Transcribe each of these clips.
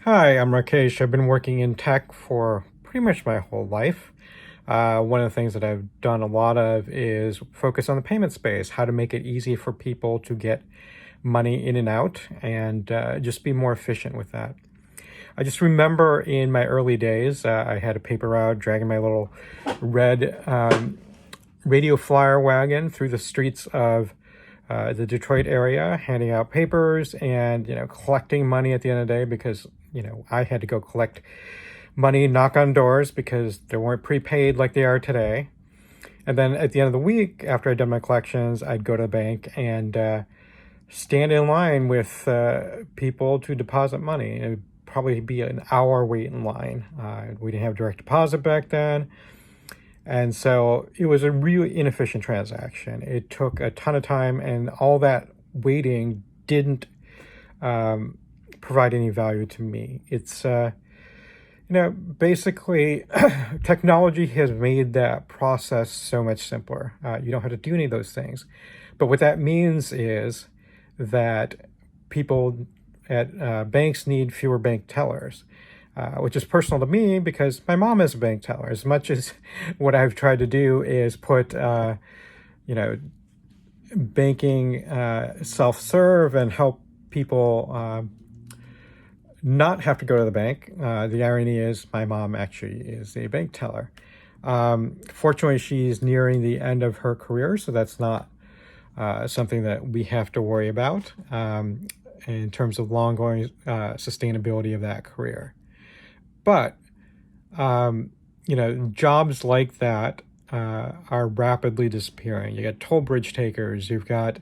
Hi, I'm Rakesh. I've been working in tech for pretty much my whole life. One of the things that I've done a lot of is focus on the payment space, how to make it easy for people to get money in and out and just be more efficient with that. I just remember in my early days, I had a paper route dragging my little red radio flyer wagon through the streets of the Detroit area, handing out papers and, collecting money at the end of the day because, I had to go collect money, knock on doors because they weren't prepaid like they are today. And then at the end of the week, after I'd done my collections, I'd go to the bank and stand in line with people to deposit money. It'd probably be an hour wait in line. We didn't have direct deposit back then. And so it was a really inefficient transaction. It took a ton of time, and all that waiting didn't provide any value to me. It's, basically, technology has made that process so much simpler. You don't have to do any of those things. But what that means is that people at banks need fewer bank tellers. Which is personal to me because my mom is a bank teller. As much as what I've tried to do is put, banking self-serve and help people not have to go to the bank. The irony is my mom actually is a bank teller. Fortunately, she's nearing the end of her career, so that's not something that we have to worry about in terms of long-going sustainability of that career. But, jobs like that are rapidly disappearing. You got toll bridge takers. You've got,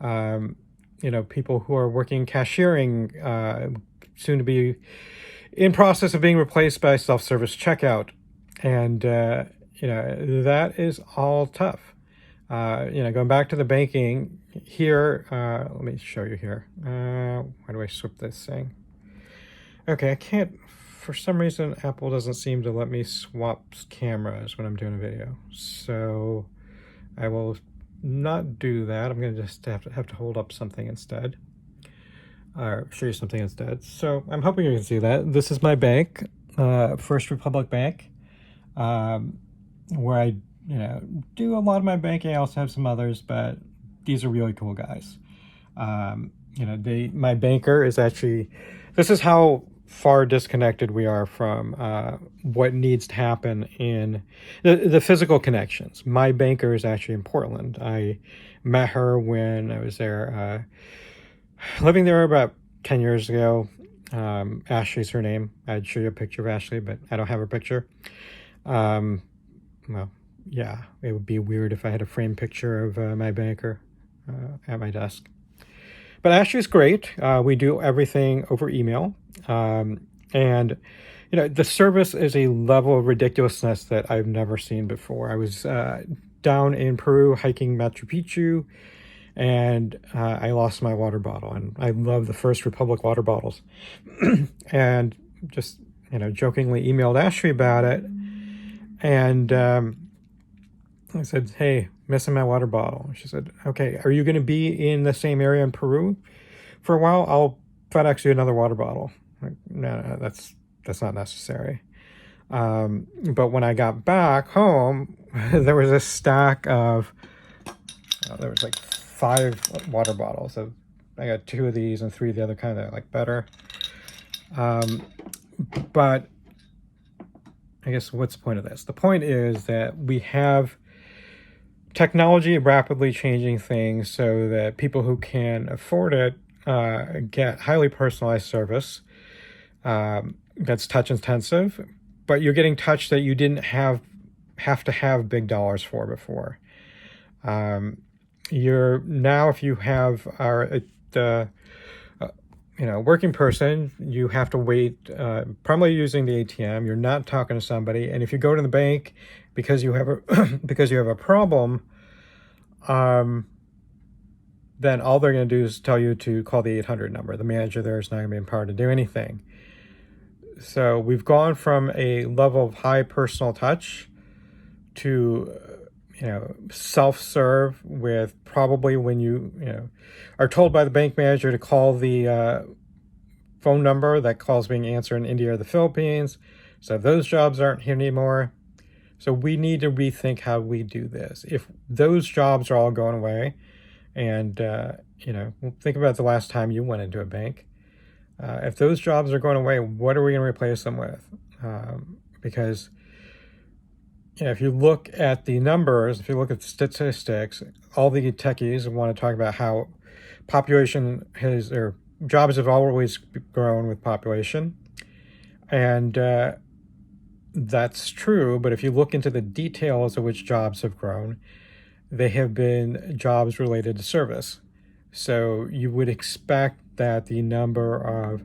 people who are working cashiering, soon to be in process of being replaced by self-service checkout. And, that is all tough. Going back to the banking here, let me show you here. Why do I swip this thing? Okay, I can't. For some reason, Apple doesn't seem to let me swap cameras when I'm doing a video. So I will not do that. I'm going to just have to hold up something instead. Or show you something instead. So I'm hoping you can see that. This is my bank, First Republic Bank, where I do a lot of my banking. I also have some others, but these are really cool guys. My banker is actually, this is how far disconnected we are from what needs to happen in the physical connections. My banker is actually in Portland. I met her when I was there, living there about 10 years ago. Ashley's her name. I'd show you a picture of Ashley, but I don't have her picture. Well, yeah, it would be weird if I had a framed picture of my banker at my desk. But Ashley's great. We do everything over email. And, the service is a level of ridiculousness that I've never seen before. I was down in Peru hiking Machu Picchu, and I lost my water bottle. And I love the First Republic water bottles. And just, jokingly emailed Ashley about it. And I said, hey, missing my water bottle. She said, okay, are you going to be in the same area in Peru for a while? I'll FedEx you another water bottle. Like, no, that's not necessary. But when I got back home, there was a stack of, there was like 5 water bottles. So I got 2 of these and 3 of the other kind that I like better. But I guess what's the point of this? The point is that we have technology rapidly changing things so that people who can afford it get highly personalized service that's touch intensive, but you're getting touch that you didn't have to have big dollars for before. You're now, if you have working person, you have to wait, primarily using the ATM. You're not talking to somebody, and if you go to the bank because you have a because you have a problem, then all they're going to do is tell you to call the 800 number. The manager there is not going to be empowered to do anything. So we've gone from a level of high personal touch to self-serve, with probably when you are told by the bank manager to call the phone number that calls being answered in India or the Philippines. So those jobs aren't here anymore. So we need to rethink how we do this. If those jobs are all going away, and think about the last time you went into a bank. If those jobs are going away, what are we going to replace them with? Because if you look at the numbers, if you look at the statistics, all the techies want to talk about how population has, or jobs have always grown with population. And that's true, but if you look into the details of which jobs have grown, they have been jobs related to service. So you would expect that the number of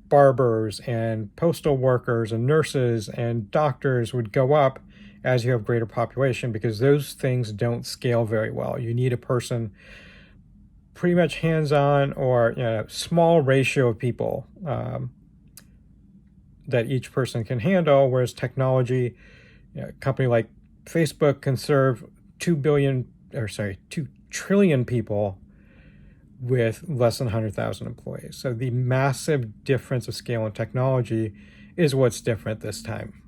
barbers and postal workers and nurses and doctors would go up as you have greater population, because those things don't scale very well. You need a person pretty much hands-on, or small ratio of people that each person can handle, whereas technology, a company like Facebook can serve 2 trillion people with less than 100,000 employees. So the massive difference of scale in technology is what's different this time.